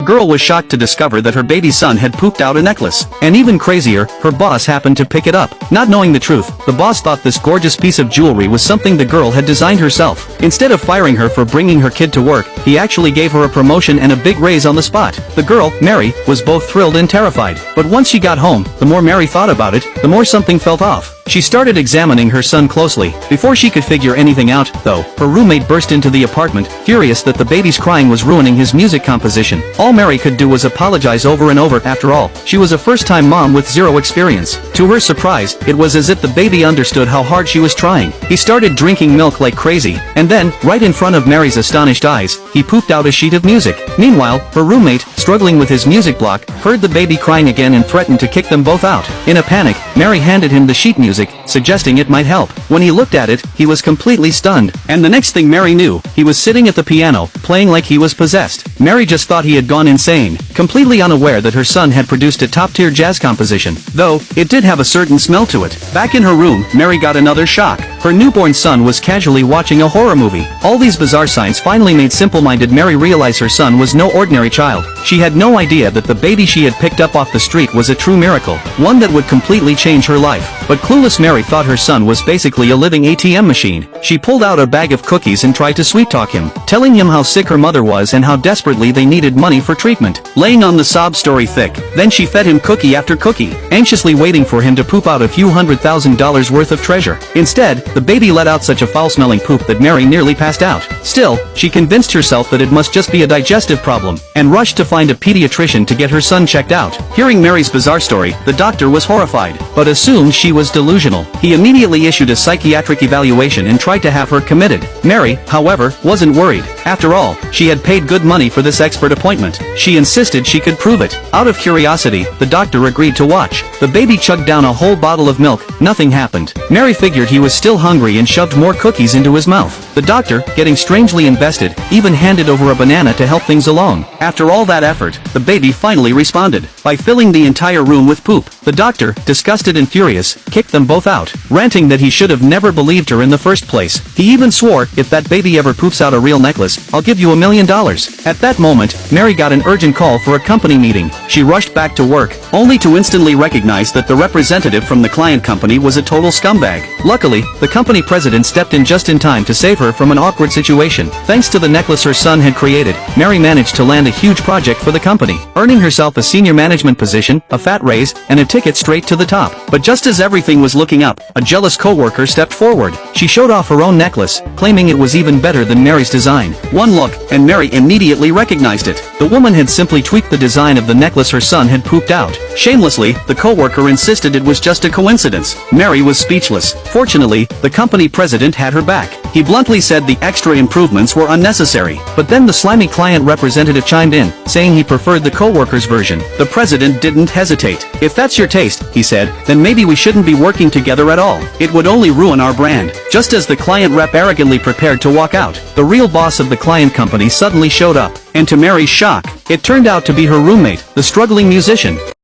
Girl was shocked to discover that her baby son had pooped out a necklace. And even crazier, her boss happened to pick it up. Not knowing the truth, the boss thought this gorgeous piece of jewelry was something the girl had designed herself. Instead of firing her for bringing her kid to work, he actually gave her a promotion and a big raise on the spot. The girl, Mary, was both thrilled and terrified. But once she got home, the more Mary thought about it, the more something felt off. She started examining her son closely. Before she could figure anything out, though, her roommate burst into the apartment, furious that the baby's crying was ruining his music composition. All Mary could do was apologize over and over. After all, she was a first-time mom with zero experience. To her surprise, it was as if the baby understood how hard she was trying. He started drinking milk like crazy, and then, right in front of Mary's astonished eyes, he pooped out a sheet of music. Meanwhile, her roommate, struggling with his music block, heard the baby crying again and threatened to kick them both out. In a panic, Mary handed him the sheet music, suggesting it might help. When he looked at it, he was completely stunned. And the next thing Mary knew, he was sitting at the piano, playing like he was possessed. Mary just thought he had gone insane, completely unaware that her son had produced a top-tier jazz composition. Though, it did have a certain smell to it. Back in her room, Mary got another shock. Her newborn son was casually watching a horror movie. All these bizarre signs finally made simple-minded Mary realize her son was no ordinary child. She had no idea that the baby she had picked up off the street was a true miracle, one that would completely change her life. But clueless Mary thought her son was basically a living ATM machine. She pulled out a bag of cookies and tried to sweet-talk him, telling him how sick her mother was and how desperately they needed money for treatment. Laying on the sob story thick, then she fed him cookie after cookie, anxiously waiting for him to poop out a few $100,000 worth of treasure. Instead, the baby let out such a foul-smelling poop that Mary nearly passed out. Still, she convinced herself that it must just be a digestive problem, and rushed to find a pediatrician to get her son checked out. Hearing Mary's bizarre story, the doctor was horrified, but assumed she was delusional. He immediately issued a psychiatric evaluation and tried to have her committed. Mary, however, wasn't worried. After all, she had paid good money for this expert appointment. She insisted she could prove it. Out of curiosity, the doctor agreed to watch. The baby chugged down a whole bottle of milk. Nothing happened. Mary figured he was still hungry and shoved more cookies into his mouth. The doctor, getting strangely invested, even handed over a banana to help things along. After all that effort, the baby finally responded by filling the entire room with poop. The doctor, disgusted and furious, kicked them both out, ranting that he should have never believed her in the first place. He even swore, if that baby ever poops out a real necklace, I'll give you $1 million. At that moment, Mary got an urgent call for a company meeting. She rushed back to work, only to instantly recognize that the representative from the client company was a total scumbag. Luckily, the company president stepped in just in time to save her from an awkward situation. Thanks to the necklace her son had created, Mary managed to land a huge project for the company, earning herself a senior management position, a fat raise, and a ticket straight to the top. But just as everything was looking up, a jealous coworker stepped forward. She showed off her own necklace, claiming it was even better than Mary's design. One look, and Mary immediately recognized it. The woman had simply tweaked the design of the necklace her son had pooped out. Shamelessly, the coworker insisted it was just a coincidence. Mary was speechless. Fortunately, the company president had her back. He bluntly said the extra improvements were unnecessary. But then the slimy client representative chimed in, saying he preferred the coworker's version. The president didn't hesitate. If that's your taste, he said, then maybe we shouldn't be working together at all. It would only ruin our brand. Just as the client rep arrogantly prepared to walk out, the real boss of the client company suddenly showed up. And to Mary's shock, it turned out to be her roommate, the struggling musician.